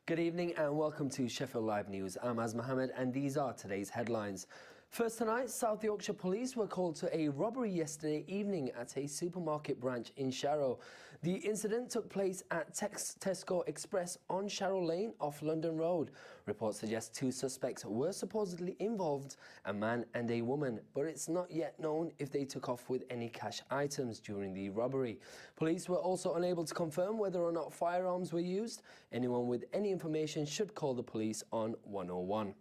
Good evening and welcome to Sheffield Live News. I'm Az Mohammed and these are today's headlines. First tonight, South Yorkshire Police were called to a robbery yesterday evening at a supermarket branch in Sharrow. The incident took place at Tesco Express on Sharrow Lane off London Road. Reports suggest two suspects were supposedly involved, a man and a woman, but it's not yet known if they took off with any cash items during the robbery. Police were also unable to confirm whether or not firearms were used. Anyone with any information should call the police on 101.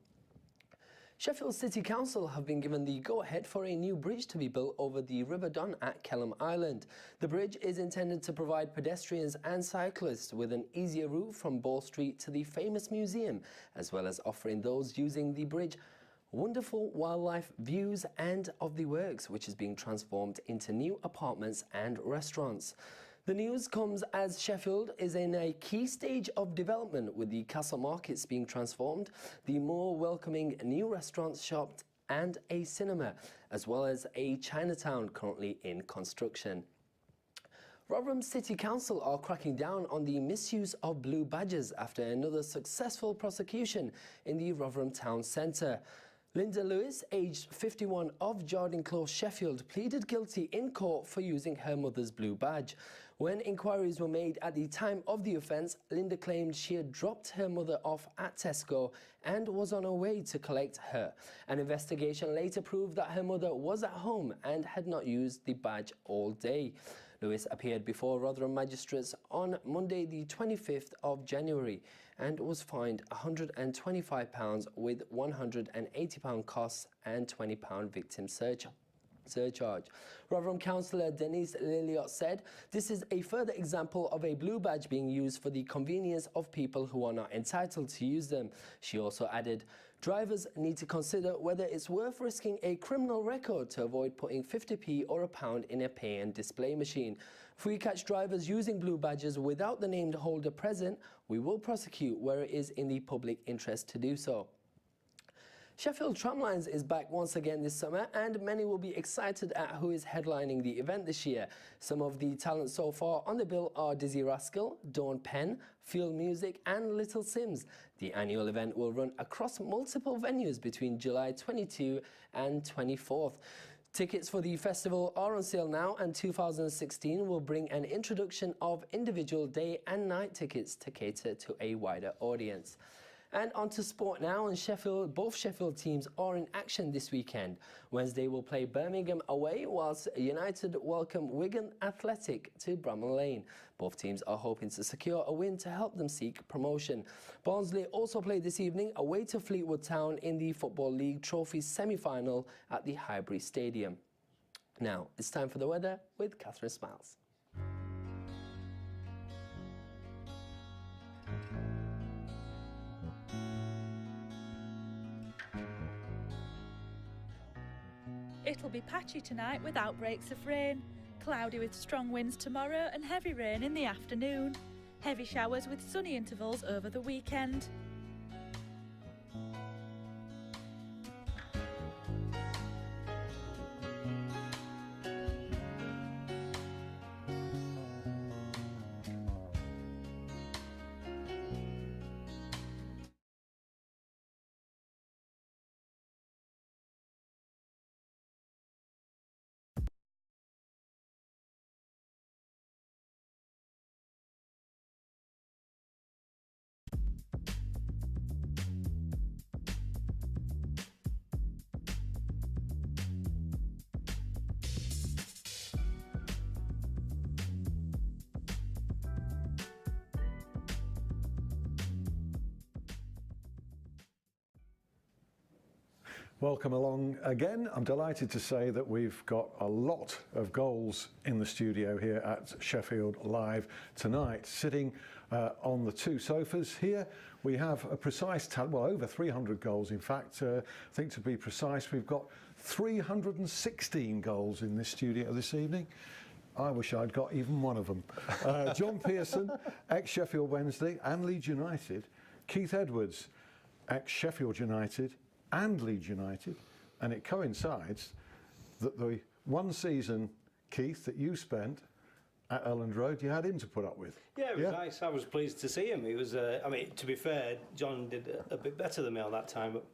Sheffield City Council have been given the go-ahead for a new bridge to be built over the River Don at Kelham Island. The bridge is intended to provide pedestrians and cyclists with an easier route from Ball Street to the famous museum, as well as offering those using the bridge wonderful wildlife views and of the works, which is being transformed into new apartments and restaurants. The news comes as Sheffield is in a key stage of development, with the Castle Markets being transformed, the more welcoming new restaurants, shops and a cinema, as well as a Chinatown currently in construction. Rotherham City Council are cracking down on the misuse of blue badges after another successful prosecution in the Rotherham Town Centre. Linda Lewis, aged 51 of Jardine Close, Sheffield, pleaded guilty in court for using her mother's blue badge. When inquiries were made at the time of the offence, Linda claimed she had dropped her mother off at Tesco and was on her way to collect her. An investigation later proved that her mother was at home and had not used the badge all day. Lewis appeared before Rotherham magistrates on Monday the 25th of January and was fined £125 with £180 costs and £20 victim surcharge. Rotherham councillor Denise Lilliot said, "This is a further example of a blue badge being used for the convenience of people who are not entitled to use them." She also added, "Drivers need to consider whether it's worth risking a criminal record to avoid putting 50p or a pound in a pay and display machine. If we catch drivers using blue badges without the named holder present, we will prosecute where it is in the public interest to do so." Sheffield Tramlines is back once again this summer, and many will be excited at who is headlining the event this year. Some of the talent so far on the bill are Dizzy Rascal, Dawn Penn, Field Music and Little Sims. The annual event will run across multiple venues between July 22 and 24th. Tickets for the festival are on sale now, and 2016 will bring an introduction of individual day and night tickets to cater to a wider audience. And on to sport now, and both Sheffield teams are in action this weekend. Wednesday will play Birmingham away, whilst United welcome Wigan Athletic to Bramall Lane. Both teams are hoping to secure a win to help them seek promotion. Barnsley also play this evening away to Fleetwood Town in the Football League Trophy semi-final at the Highbury Stadium. Now, it's time for the weather with Catherine Smiles. It'll be patchy tonight with outbreaks of rain, cloudy with strong winds tomorrow and heavy rain in the afternoon. Heavy showers with sunny intervals over the weekend. Welcome along again. I'm delighted to say that we've got a lot of goals in the studio here at Sheffield Live tonight. Sitting on the two sofas here, we have a precise tally, well, over 300 goals in fact. I think to be precise, we've got 316 goals in this studio this evening. I wish I'd got even one of them. John Pearson, ex-Sheffield Wednesday and Leeds United. Keith Edwards, ex-Sheffield United and Leeds United, and it coincides that the one season, Keith, that you spent at Elland Road, you had him to put up with. Yeah, it was nice. I was pleased to see him. He was, I mean, to be fair, John did a bit better than me on that time, but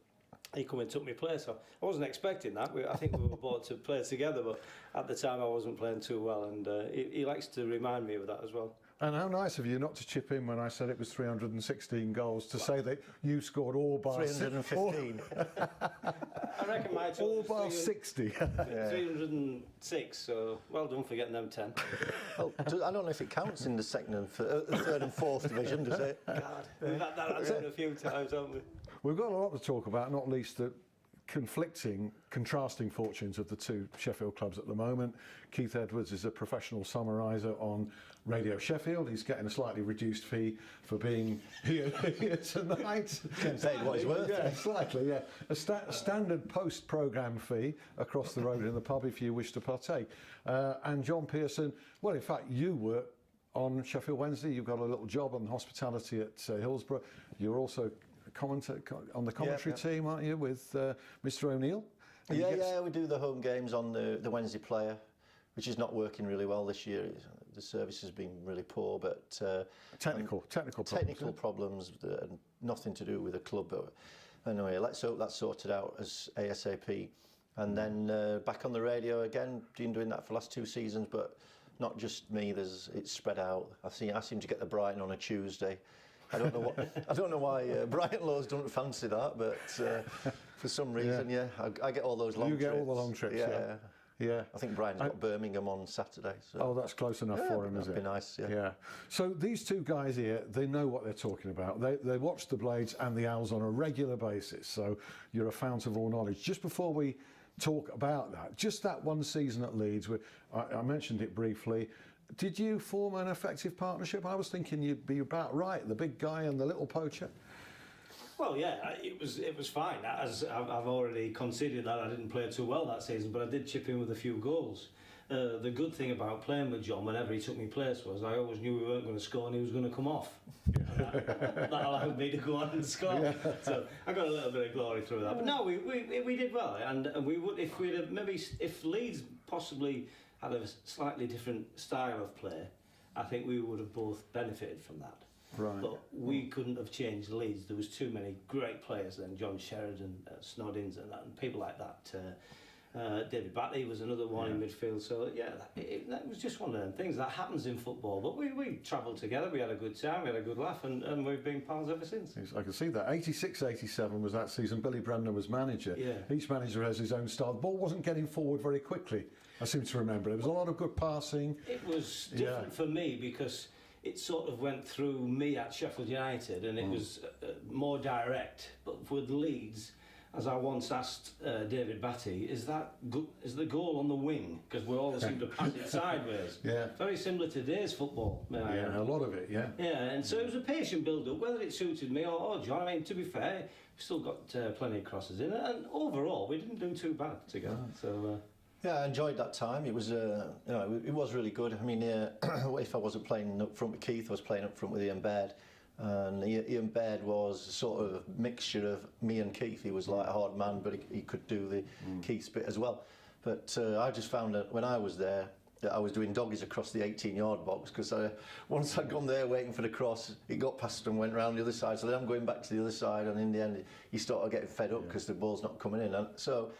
he come and took my place. So I wasn't expecting that. I think we were bought to play together, but at the time I wasn't playing too well, and he likes to remind me of that as well. And how nice of you not to chip in when I said it was 316 goals, to say that you scored all bar 315. I reckon my all bar 60. 306, so well done for getting them 10. Well, I don't know if it counts in the second and third and fourth division, does it? God, we've had that happen a few times, haven't we? We've got a lot to talk about, not least the contrasting fortunes of the two Sheffield clubs at the moment. Keith Edwards is a professional summariser on Radio Sheffield. He's getting a slightly reduced fee for being here tonight. Getting paid what he's worth. Yeah, slightly, yeah. A standard post-programme fee across the road in the pub if you wish to partake. And John Pearson, well, in fact, you work on Sheffield Wednesday. You've got a little job on hospitality at Hillsborough. You're also on the commentary team, aren't you, with Mr. O'Neill? Yeah, we do the home games on the Wednesday Player, which is not working really well this year. The service has been really poor, but technical problems, nothing to do with the club. But anyway, let's hope that's sorted out as ASAP. And then back on the radio again, been doing that for the last 2 seasons, but not just me. It's spread out. I seem to get the Brighton on a Tuesday. I don't know why Brian Laws don't fancy that, but for some reason, I get all those long trips. You get all the long trips, yeah. I think Brian's got Birmingham on Saturday. So. Oh, that's close enough for him, is it? That'd be nice, yeah. So these two guys here, they know what they're talking about. They watch the Blades and the Owls on a regular basis, so you're a fount of all knowledge. Just before we talk about that, just that one season at Leeds, I mentioned it briefly. Did you form an effective partnership? I was thinking you'd be about right, the big guy and the little poacher. Well, yeah, it was fine. As I've already conceded that I didn't play too well that season, but I did chip in with a few goals. The good thing about playing with John whenever he took me place was I always knew we weren't going to score and he was going to come off. That allowed me to go on and score. Yeah. So I got a little bit of glory through that. But no, we did well, and we would if Leeds possibly had a slightly different style of play, I think we would have both benefited from that. Right. But we couldn't have changed Leeds. There was too many great players then. John Sheridan, Snoddins, and people like that. David Batty was another one in midfield. So yeah, that was just one of them things that happens in football. But we travelled together. We had a good time. We had a good laugh, and we've been pals ever since. I can see that. 86-87 was that season. Billy Bremner was manager. Yeah. Each manager has his own style. The ball wasn't getting forward very quickly, I seem to remember. There was a lot of good passing. It was different for me because it sort of went through me at Sheffield United, and it was more direct. But with Leeds, as I once asked David Batty, is the goal on the wing? Because we always seem to pass it sideways. Yeah. Very similar to today's football. Yeah, a lot of it, yeah. Yeah, and so it was a patient build-up, whether it suited me or John. I mean, to be fair, we still got plenty of crosses in, and overall, we didn't do too bad together. So. Yeah, I enjoyed that time. It was, it was really good. I mean, if I wasn't playing up front with Keith, I was playing up front with Ian Baird. And Ian Baird was sort of a mixture of me and Keith. He was like a hard man, but he could do the Keith's bit as well. But I just found that when I was there, that I was doing doggies across the 18-yard box because once I'd gone there waiting for the cross, it got past and went round the other side. So then I'm going back to the other side, and in the end, you started getting fed up because the ball's not coming in. And so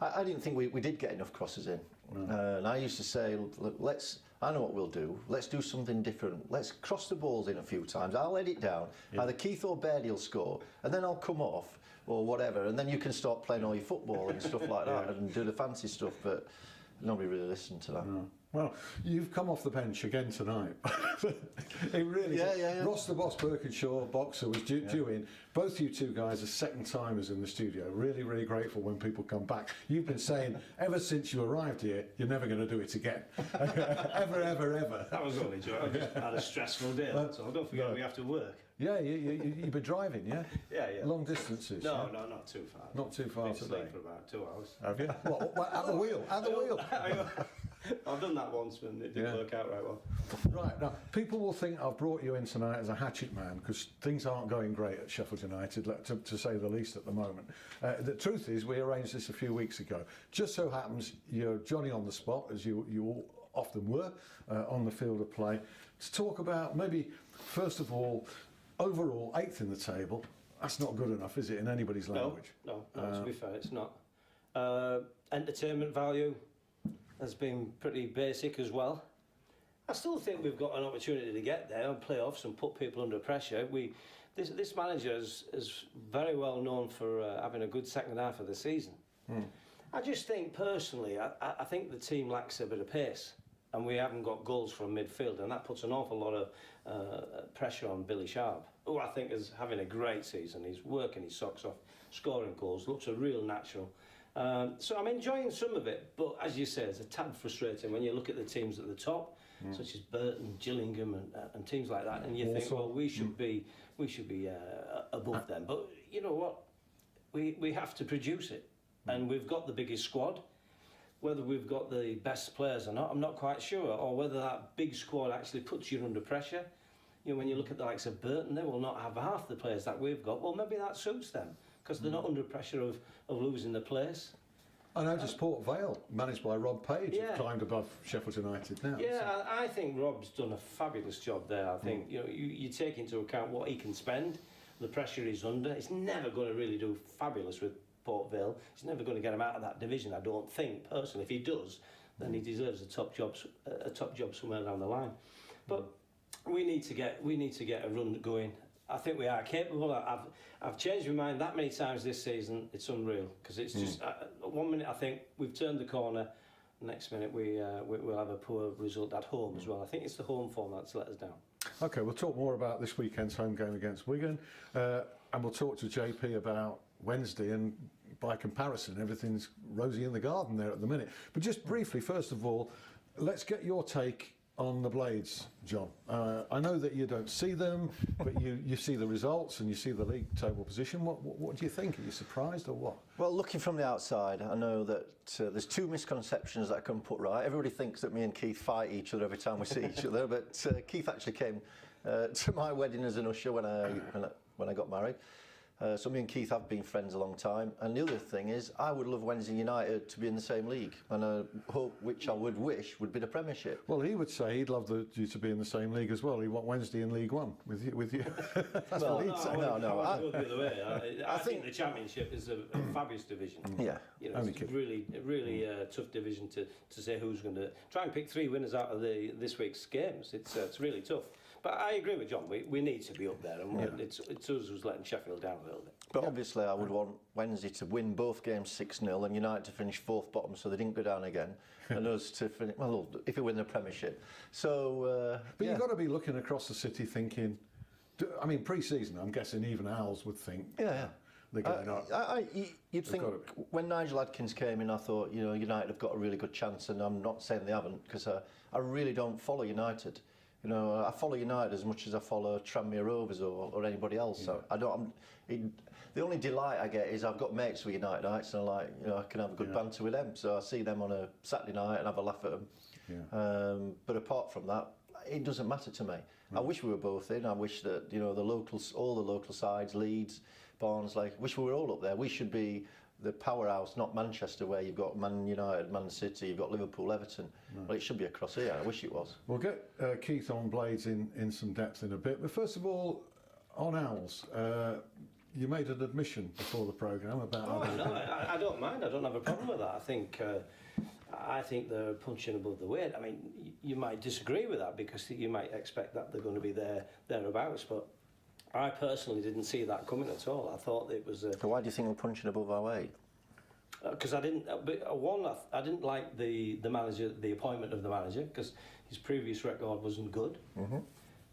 I didn't think we did get enough crosses in. And I used to say, look, I know what we'll do. Let's do something different. Let's cross the balls in a few times. I'll let it down. Either Keith or Baird will score, and then I'll come off or whatever, and then you can start playing all your football and stuff like that and do the fancy stuff. But nobody really listened to that. No. Well, you've come off the bench again tonight. It really is. Ross the Boss Birkinshaw, boxer, was due in. Both you two guys are second timers in the studio. Really, really grateful when people come back. You've been saying ever since you arrived here, you're never going to do it again. ever. That was only joke. I just had a stressful day. So don't forget we have to work. Yeah, you've been driving, yeah? Yeah. Long distances? No, not too far. Not too far today? Sleep for about 2 hours. Have you? What, at the wheel? At the wheel? I've done that once and it didn't work out right well. Right, now, people will think I've brought you in tonight as a hatchet man because things aren't going great at Sheffield United, to say the least at the moment. The truth is, we arranged this a few weeks ago. Just so happens you're Johnny on the spot, as you often were on the field of play, to talk about maybe, first of all, overall 8th in the table. That's not good enough, is it, in anybody's language? No, to be fair, it's not. Entertainment value has been pretty basic as well. I still think we've got an opportunity to get there on playoffs and put people under pressure. This manager is very well known for having a good second half of the season. I just think, personally, I think the team lacks a bit of pace, and we haven't got goals from midfield, and that puts an awful lot of pressure on Billy Sharp, who I think is having a great season. He's working his socks off, scoring goals, looks a real natural. So I'm enjoying some of it, but as you say, it's a tad frustrating when you look at the teams at the top, such as Burton, Gillingham, and teams like that, and you think, well, we should be above them. But you know what? We have to produce it, and we've got the biggest squad. Whether we've got the best players or not, I'm not quite sure, or whether that big squad actually puts you under pressure. You know, when you look at the likes of Burton, they will not have half the players that we've got. Well, maybe that suits them, because they're not under pressure of losing the place. I noticed Port Vale, managed by Rob Page, have climbed above Sheffield United now. Yeah, so I think Rob's done a fabulous job there. I think you take into account what he can spend, the pressure he's under. He's never going to really do fabulous with Port Vale. He's never going to get him out of that division, I don't think, personally. If he does, then he deserves a top job somewhere down the line. But we need to get a run going. I think we are capable. I've changed my mind that many times this season. It's unreal, because it's just 1 minute I think we've turned the corner, next minute we'll have a poor result at home as well. I think it's the home form that's let us down. Okay, we'll talk more about this weekend's home game against Wigan, and we'll talk to JP about Wednesday, and by comparison everything's rosy in the garden there at the minute. But just briefly, first of all, let's get your take on the Blades, John. I know that you don't see them, but you see the results and you see the league table position. What do you think? Are you surprised or what? Well, looking from the outside, I know that there's two misconceptions that I can put right. Everybody thinks that me and Keith fight each other every time we see each other, but Keith actually came to my wedding as an usher when I got married. So me and Keith have been friends a long time, and the other thing is I would love Wednesday United to be in the same league, and a hope which I would wish would be the Premiership. Well, he would say he'd love you to be in the same league as well. He'd want Wednesday in League One with you. That's well, what he'd say. I would go the other way. I think the Championship is a fabulous division. Yeah, you know, it's really tough division to say who's going to try and pick 3 winners out of this week's games. It's really tough. But I agree with John. We need to be up there, and it's us who's letting Sheffield down a little bit. But obviously, I would want Wednesday to win both games 6-0, and United to finish 4th bottom, so they didn't go down again, and us to finish. Well, if we win the Premiership, so. But you've got to be looking across the city, thinking. I mean, pre-season, I'm guessing even Owls would think. Yeah. They're going up. You'd think when Nigel Adkins came in, I thought, you know, United have got a really good chance, and I'm not saying they haven't, because I really don't follow United. You know, I follow United as much as I follow Tranmere Rovers or anybody else. So I don't. The only delight I get is I've got mates with United nights, and I can have a good banter with them. So I see them on a Saturday night and have a laugh at them. Yeah. But apart from that, it doesn't matter to me. I wish we were both in. I wish that all the local sides, Leeds, Barnsley, wish we were all up there. We should be the powerhouse, not Manchester, where you've got Man United, Man City, you've got Liverpool, Everton. Well, it should be across here. I wish it was. We'll get Keith on Blades in some depth in a bit. But first of all, on Owls, you made an admission before the programme about... I don't mind. I don't have a problem with that. I think they're punching above the weight. I mean, you might disagree with that because you might expect that they're going to be thereabouts, but I personally didn't see that coming at all. I thought it was... So why do you think we're punching above our weight? Because I didn't... I didn't like the manager, the appointment of the manager, because his previous record wasn't good.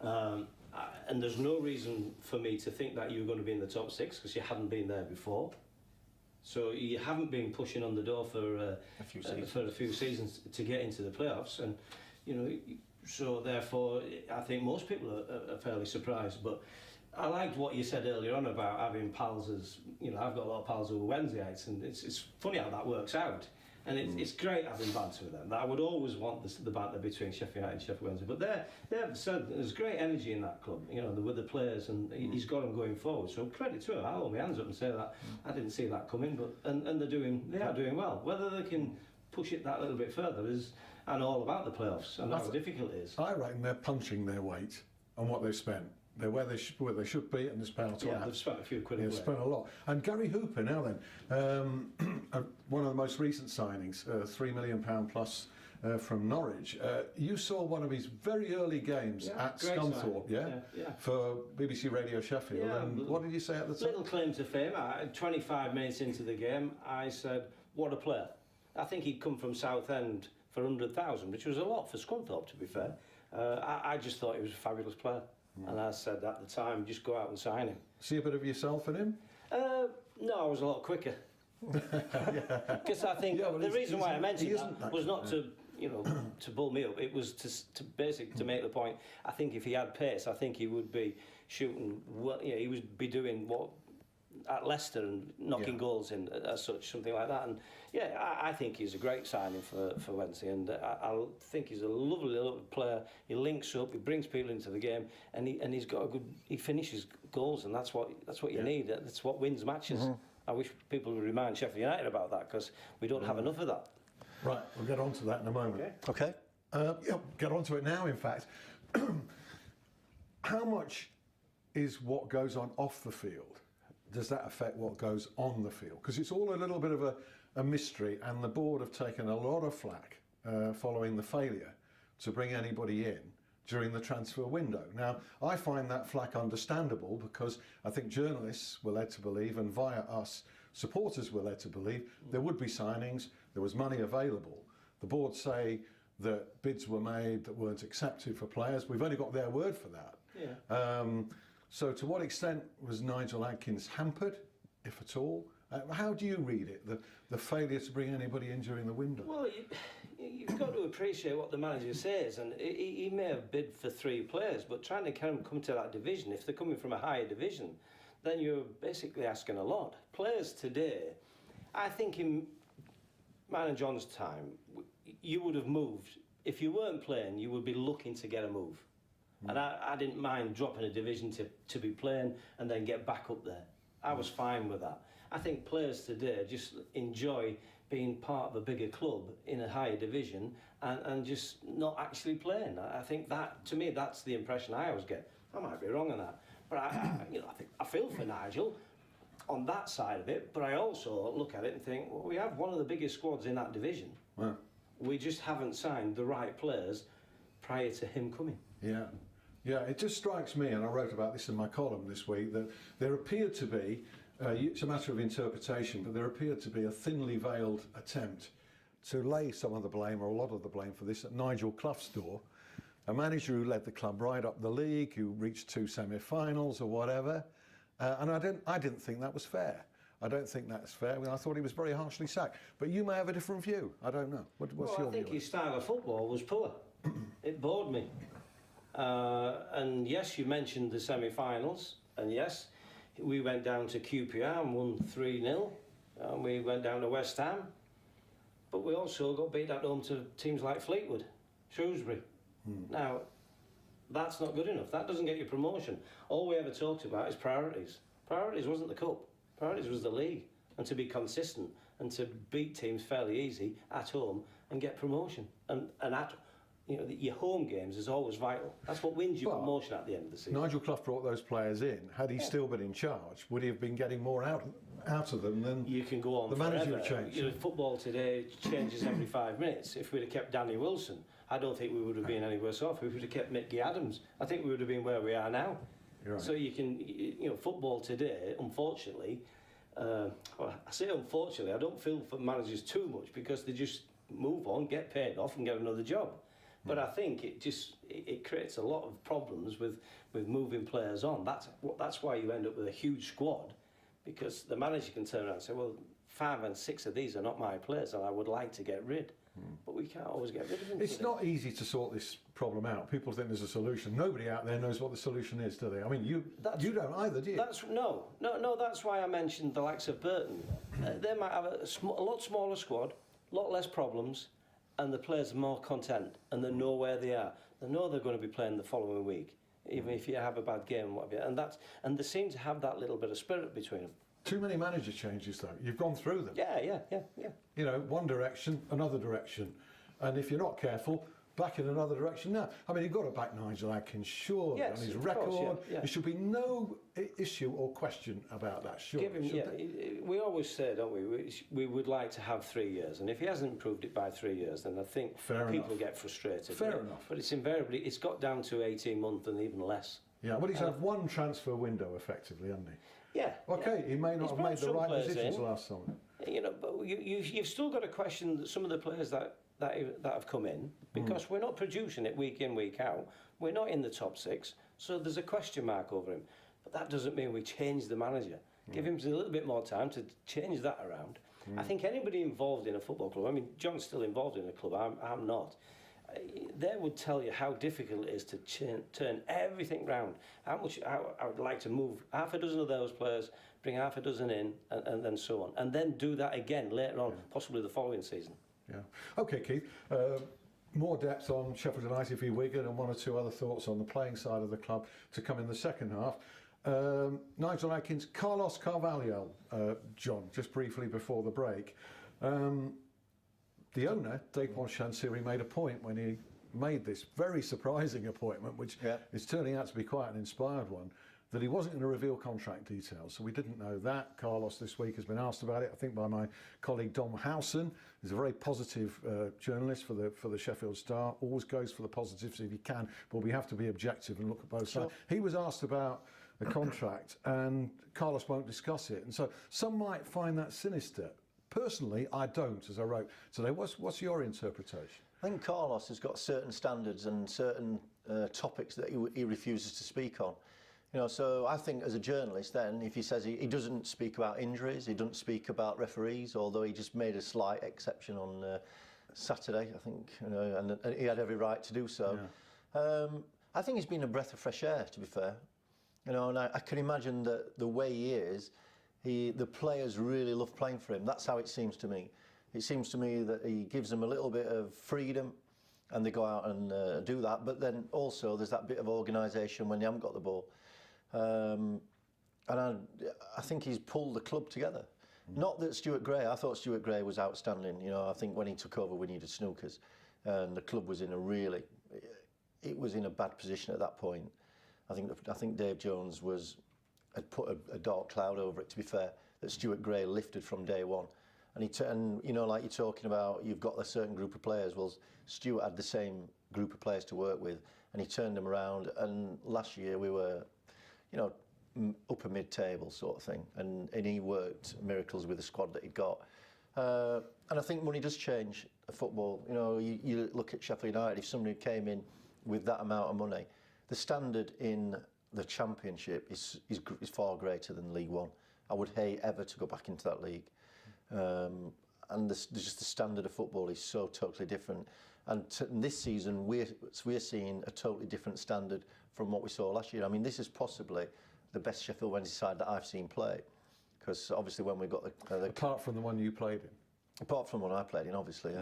And there's no reason for me to think that you were going to be in the top 6 because you hadn't been there before. So you haven't been pushing on the door for a few seasons to get into the playoffs, and you know, so therefore I think most people are fairly surprised. But I liked what you said earlier on about having pals as, you know, I've got a lot of pals who are Wednesdayites, and it's funny how that works out. And it's great having banter with them. I would always want the banter between Sheffield United and Sheffield Wednesday. But they've said there's great energy in that club, you know, with the players, and he's got them going forward. So credit to him. I'll hold my hands up and say that I didn't see that coming, but and they are doing well. Whether they can push it that little bit further and all about the playoffs and how difficult it is. I reckon they're punching their weight on what they've spent. They're where they should be, and there's power to they've spent a few quid. They've spent a lot. And Gary Hooper now then, one of the most recent signings, £3 million plus from Norwich. You saw one of his very early games at Scunthorpe, for BBC Radio Sheffield. Yeah, and what did you say at the time? Little claim to fame. 25 minutes into the game, I said, "What a player!" I think he'd come from Southend for 100,000, which was a lot for Scunthorpe, to be fair. I just thought he was a fabulous player. And I said at the time, just go out and sign him. See a bit of yourself in him? No, I was a lot quicker. Because I think the reason why I mentioned that was not to, to bull me up. It was to basically to make the point. I think if he had pace, I think he would be shooting. Well, he would be doing what at Leicester and knocking goals in as such, something like that. And I think he's a great signing for Wednesday, and I think he's a lovely little player. He links up, he brings people into the game, and he's got a good. He finishes goals, and that's what you need. That's what wins matches. I wish people would remind Sheffield United about that, because we don't have enough of that. Right, we'll get on to that in a moment. Okay. Get on to it now, in fact. How much is what goes on off the field? Does that affect what goes on the field? Because it's all a little bit of a mystery, and the board have taken a lot of flack following the failure to bring anybody in during the transfer window. Now, I find that flack understandable, because I think journalists were led to believe, and via us, supporters were led to believe, there would be signings, there was money available. The board say that bids were made that weren't accepted for players. We've only got their word for that. Yeah. So to what extent was Nigel Adkins hampered, if at all? How do you read it, the failure to bring anybody in during the window? Well, you've got to appreciate what the manager says, and he may have bid for 3 players, but trying to come to that division, if they're coming from a higher division, then you're basically asking a lot. Players today, I think in mine and John's time, you would have moved. If you weren't playing, you would be looking to get a move. And I didn't mind dropping a division to be playing and then get back up there. I was fine with that. I think players today just enjoy being part of a bigger club in a higher division and just not actually playing. I think that, to me, that's the impression I always get. I might be wrong on that, but I feel for Nigel on that side of it. But I also look at it and think, well, we have one of the biggest squads in that division. Yeah. We just haven't signed the right players prior to him coming. Yeah. Yeah, it just strikes me, and I wrote about this in my column this week, that there appeared to be, it's a matter of interpretation, but there appeared to be a thinly veiled attempt to lay some of the blame, or a lot of the blame for this, at Nigel Clough's door, a manager who led the club right up the league, who reached 2 semi-finals or whatever, and I didn't think that was fair. I don't think that's fair. I mean, I thought he was very harshly sacked. But you may have a different view. I don't know. What's your view? I think his style of football was poor. It bored me. And yes, you mentioned the semi-finals, and yes, we went down to QPR and won 3-0, and we went down to West Ham, but we also got beat at home to teams like Fleetwood, Shrewsbury. Now, that's not good enough. That doesn't get you promotion. All we ever talked about is priorities. Priorities wasn't the cup. Priorities was the league, and to be consistent and to beat teams fairly easy at home and get promotion. And at your home games is always vital. That's what wins you promotion at the end of the season. Nigel Clough brought those players in. Had he still been in charge, would he have been getting more out of them than you can go on the manager change? Football today changes every 5 minutes. If we'd have kept Danny Wilson, I don't think we would have been any worse off. If we would have kept Mickey Adams, I think we would have been where we are now. You're right. So football today, unfortunately, I say unfortunately, I don't feel for managers too much, because they just move on, get paid off and get another job. But I think it creates a lot of problems with moving players on. That's why you end up with a huge squad, because the manager can turn around and say, well, 5 and 6 of these are not my players and I would like to get rid. But we can't always get rid of them. It's not easy to sort this problem out. People think there's a solution. Nobody out there knows what the solution is, do they? I mean, you don't either, do you? No. That's why I mentioned the likes of Burton. They might have a lot smaller squad, a lot less problems, and the players are more content, and they know where they are. They know they're going to be playing the following week, even if you have a bad game and whatever. And they seem to have that little bit of spirit between them. Too many manager changes, though. You've gone through them. Yeah. You know, one direction, another direction. and if you're not careful, back in another direction. Now, I mean, you've got to back Nigel Atkins, surely, Yes, on his of record. course, yeah. There should be no issue or question about that, surely. Give him, we always say, don't we, we would like to have 3 years, and if he hasn't improved it by 3 years, then I think people get frustrated. Fair enough. But it's invariably, it's got down to 18 months and even less. Yeah, well, he's had one transfer window, effectively, hasn't he? Yeah. Okay, he may not have made the right decisions in, last summer. You know, but you've still got to question some of the players that have come in, because we're not producing it week in, week out. We're not in the top 6, so there's a question mark over him. But that doesn't mean we change the manager. Give him a little bit more time to change that around. I think anybody involved in a football club, I mean, John's still involved in a club, I'm not. They would tell you how difficult it is to turn everything round. How much I would like to move half a dozen of those players, bring half a dozen in, and then so on. And then do that again later on, possibly the following season. Yeah. Okay, Keith. More depth on Sheffield United v Wigan and one or two other thoughts on the playing side of the club to come in the second half. Nigel Atkins, Carlos Carvalho, John, just briefly before the break. The owner, Dapon Chansiri, made a point when he made this very surprising appointment, which is turning out to be quite an inspired one, that he wasn't going to reveal contract details. So we didn't know that. Carlos this week has been asked about it, I think by my colleague Dom Howson. He's a very positive journalist for the Sheffield Star, always goes for the positives if he can, but we have to be objective and look at both sides. He was asked about the contract and Carlos won't discuss it. And so some might find that sinister. Personally, I don't, as I wrote today. What's your interpretation? I think Carlos has got certain standards and certain topics that he refuses to speak on. You know, so I think as a journalist then, if he says he doesn't speak about injuries, he doesn't speak about referees, although he just made a slight exception on Saturday, I think, you know, and he had every right to do so. Yeah. I think he's been a breath of fresh air, to be fair. You know, and I can imagine that the way he is, the players really love playing for him. That's how it seems to me. It seems to me that he gives them a little bit of freedom and they go out and do that. But then also there's that bit of organisation when they haven't got the ball. And I think he's pulled the club together. Not that Stuart Gray, I thought Stuart Gray was outstanding. You know, I think when he took over we needed snookers and the club was in a really, it was in a bad position at that point. I think Dave Jones had put a dark cloud over it, to be fair, that Stuart Gray lifted from day one. And you know, like you're talking about, you've got a certain group of players. Well, Stuart had the same group of players to work with, and he turned them around. And last year we were, you know, upper mid-table sort of thing, and he worked miracles with the squad that he'd got. And I think money does change football. You know, you look at Sheffield United. If somebody came in with that amount of money, the standard in the Championship is far greater than League One. I would hate ever to go back into that league. And just the standard of football is so totally different. And this season, we're seeing a totally different standard from what we saw last year. I mean, this is possibly the best Sheffield Wednesday side that I've seen play. Because obviously when we got the... Apart from the one you played in? Apart from the one I played in, obviously,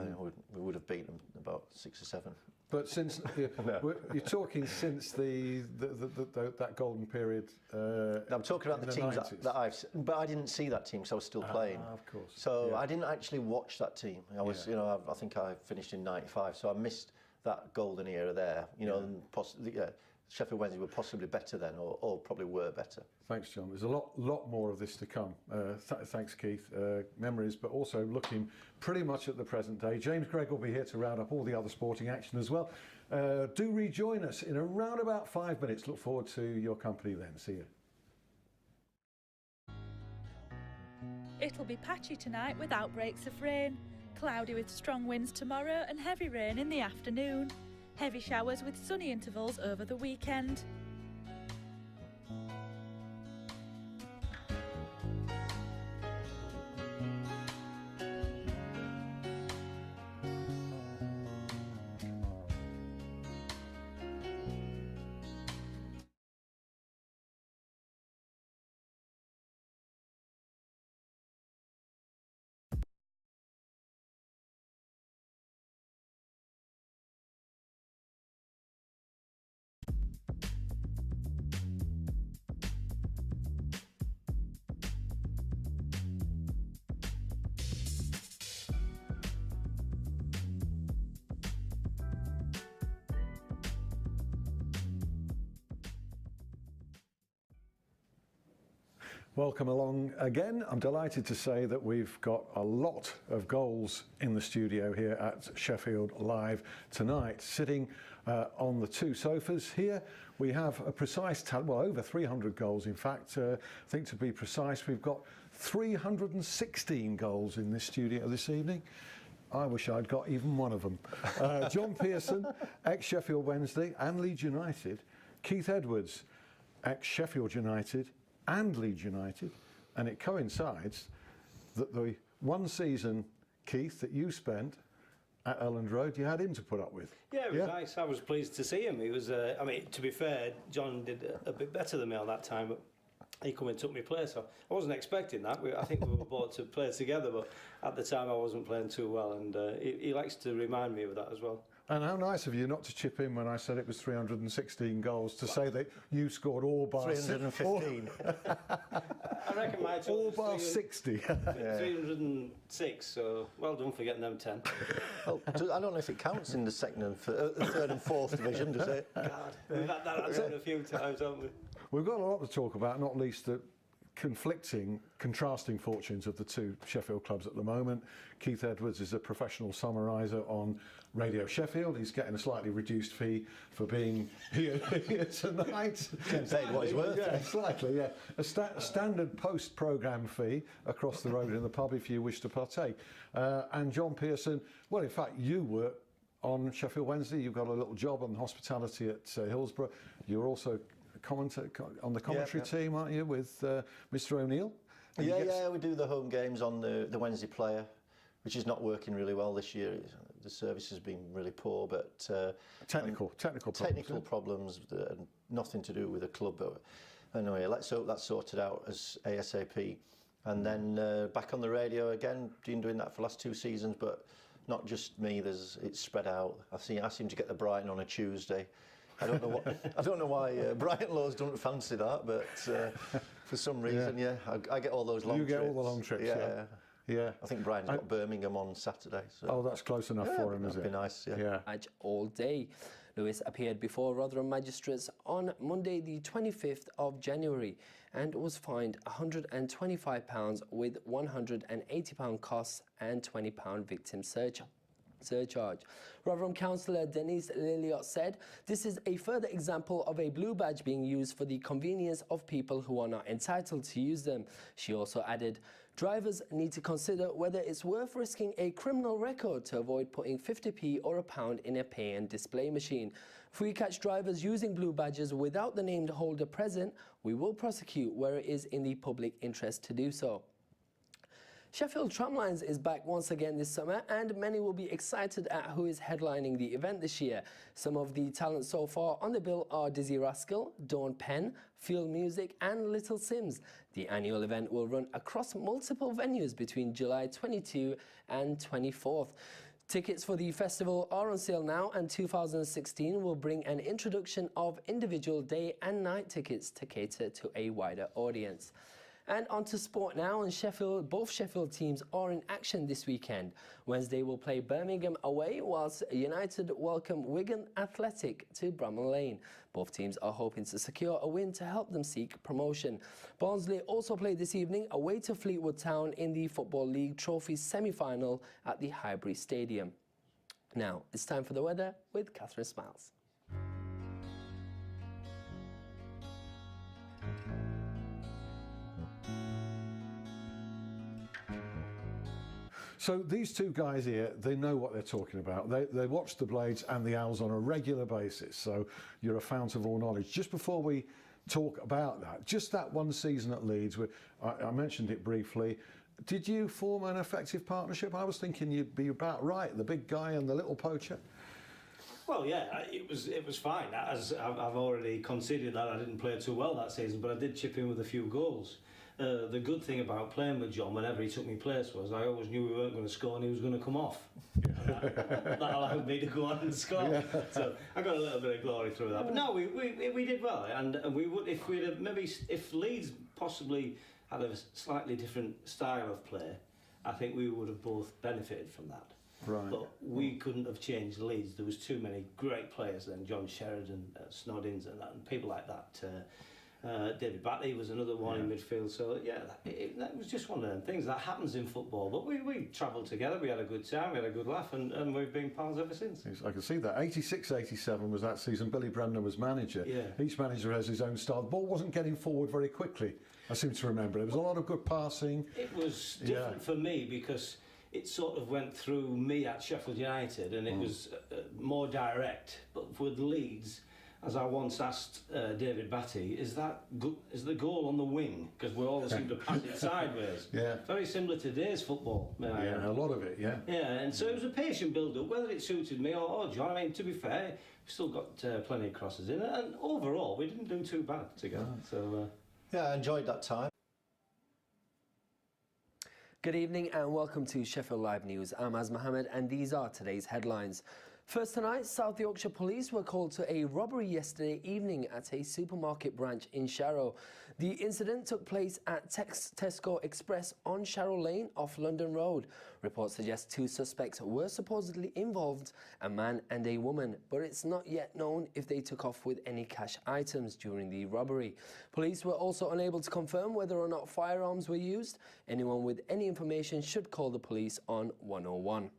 we would have beaten them about 6 or 7. But since you're talking since that golden period. I'm talking about the teams that but I didn't see that team, so I was still playing. Of course. So I didn't actually watch that team. I was, you know, I think I finished in '95, so I missed that golden era there. You know, and possibly, Sheffield Wednesday were possibly better then, or probably were better. Thanks, John. There's a lot more of this to come. Thanks, Keith. Memories, but also looking pretty much at the present day. James Gregg will be here to round up all the other sporting action as well. Do rejoin us in around about 5 minutes. Look forward to your company then. See you. It'll be patchy tonight with outbreaks of rain. Cloudy with strong winds tomorrow and heavy rain in the afternoon. Heavy showers with sunny intervals over the weekend. Welcome along again. I'm delighted to say that we've got a lot of goals in the studio here at Sheffield Live tonight. Sitting on the two sofas here, we have a precise tally, well, over 300 goals in fact. I think to be precise, we've got 316 goals in this studio this evening. I wish I'd got even one of them. John Pearson, ex-Sheffield Wednesday and Leeds United. Keith Edwards, ex-Sheffield United and Leeds United, and it coincides that the one season, Keith, that you spent at Elland Road, you had him to put up with. Yeah, it was nice. I was pleased to see him. He was, I mean, to be fair, John did a bit better than me on that time, but he come and took me place. So I wasn't expecting that. I think we were brought to play together, but at the time I wasn't playing too well, and he likes to remind me of that as well. And how nice of you not to chip in when I said it was 316 goals, to say that you scored all bar 315. I reckon my total all bar 60. 306, so well done for getting them 10. Oh, I don't know if it counts in the second and third and fourth division, does it? God, we've had that answer a few times, haven't we? We've got a lot to talk about, not least the contrasting fortunes of the two Sheffield clubs at the moment. Keith Edwards is a professional summariser on Radio Sheffield. He's getting a slightly reduced fee for being here tonight. Paid what he's worth. Yeah, slightly, yeah. A standard post-programme fee across the road in the pub if you wish to partake. And John Pearson, well, in fact, you work on Sheffield Wednesday. You've got a little job on hospitality at Hillsborough. You're also on the commentary team, aren't you, with Mr. O'Neill? Yeah, we do the home games on the Wednesday Player, which is not working really well this year. The service has been really poor, but technical problems, nothing to do with the club. But anyway, let's hope that's sorted out as ASAP. And then back on the radio again, been doing that for the last 2 seasons, but not just me. It's spread out. I seem to get the Brighton on a Tuesday. I don't know why Brighton Laws don't fancy that, but for some reason, I get all those long trips. You get all the long trips, yeah. I think Brian's got Birmingham on Saturday. So. Oh, that's close enough for him, is it? That'd be nice, yeah. Match all day. Lewis appeared before Rotherham magistrates on Monday the 25th of January and was fined £125 with £180 costs and £20 victim surcharge. Rotherham councillor Denise Lilliot said, "This is a further example of a blue badge being used for the convenience of people who are not entitled to use them." She also added, "Drivers need to consider whether it's worth risking a criminal record to avoid putting 50p or £1 in a pay and display machine. If we catch drivers using blue badges without the named holder present, we will prosecute where it is in the public interest to do so." Sheffield Tramlines is back once again this summer, and many will be excited at who is headlining the event this year. Some of the talents so far on the bill are Dizzy Rascal, Dawn Penn, Field Music and Little Sims. The annual event will run across multiple venues between July 22 and 24th. Tickets for the festival are on sale now, and 2016 will bring an introduction of individual day and night tickets to cater to a wider audience. And on to sport now, and both Sheffield teams are in action this weekend. Wednesday will play Birmingham away, whilst United welcome Wigan Athletic to Bramall Lane. Both teams are hoping to secure a win to help them seek promotion. Barnsley also play this evening away to Fleetwood Town in the Football League Trophy semi-final at the Highbury Stadium. Now, it's time for the weather with Catherine Smiles. So these two guys here, they know what they're talking about. They watch the Blades and the Owls on a regular basis, so you're a fount of all knowledge. Just before we talk about that, just that one season at Leeds, I mentioned it briefly, did you form an effective partnership? I was thinking you'd be about right, the big guy and the little poacher. Well, yeah, it was fine. As I've already conceded that I didn't play too well that season, but I did chip in with a few goals. The good thing about playing with John whenever he took me place was I always knew we weren't going to score and he was going to come off. That allowed me to go on and score. Yeah. So I got a little bit of glory through that. But no, we did well, and we would if Leeds possibly had a slightly different style of play, I think we would have both benefited from that. Right. But we couldn't have changed Leeds. There was too many great players then, John Sheridan, Snoddins and people like that. David Batty was another one in midfield. So yeah, that was just one of them things that happens in football. But we travelled together, we had a good time, we had a good laugh, and we've been pals ever since. Yes, I can see that. 86-87 was that season. Billy Bremner was manager. Yeah. Each manager has his own style. The ball wasn't getting forward very quickly, I seem to remember. There was a lot of good passing. It was different for me because it sort of went through me at Sheffield United, and it was more direct. But with Leeds, as I once asked David Batty, is the goal on the wing? Because we always seem to pass it sideways. Yeah. Very similar to today's football. Yeah, a lot of it, yeah. Yeah, and so it was a patient build-up, whether it suited me or John. I mean, to be fair, we still got plenty of crosses in it, and overall, we didn't do too bad together. So Yeah, I enjoyed that time. Good evening and welcome to Sheffield Live News. I'm Az Mohammed and these are today's headlines. First tonight, South Yorkshire Police were called to a robbery yesterday evening at a supermarket branch in Sharrow. The incident took place at Tesco Express on Sharrow Lane off London Road. Reports suggest two suspects were supposedly involved, a man and a woman, but it's not yet known if they took off with any cash items during the robbery. Police were also unable to confirm whether or not firearms were used. Anyone with any information should call the police on 101.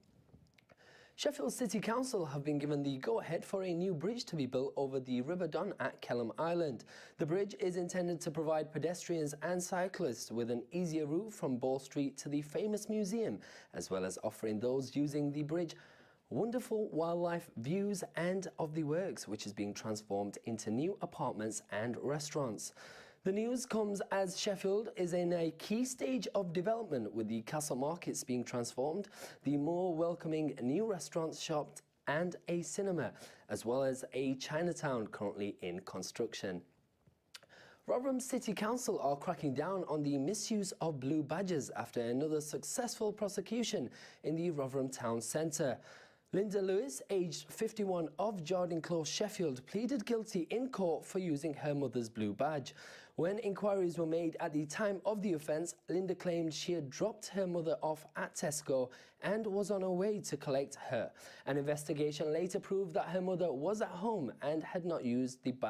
Sheffield City Council have been given the go-ahead for a new bridge to be built over the River Don at Kelham Island. The bridge is intended to provide pedestrians and cyclists with an easier route from Ball Street to the famous museum, as well as offering those using the bridge wonderful wildlife views and of the works, which is being transformed into new apartments and restaurants. The news comes as Sheffield is in a key stage of development, with the Castle Markets being transformed, the more welcoming new restaurants, shops and a cinema, as well as a Chinatown currently in construction. Rotherham City Council are cracking down on the misuse of blue badges after another successful prosecution in the Rotherham Town Centre. Linda Lewis, aged 51 of Jardine Close, Sheffield, pleaded guilty in court for using her mother's blue badge. When inquiries were made at the time of the offence, Linda claimed she had dropped her mother off at Tesco and was on her way to collect her. An investigation later proved that her mother was at home and had not used the badge.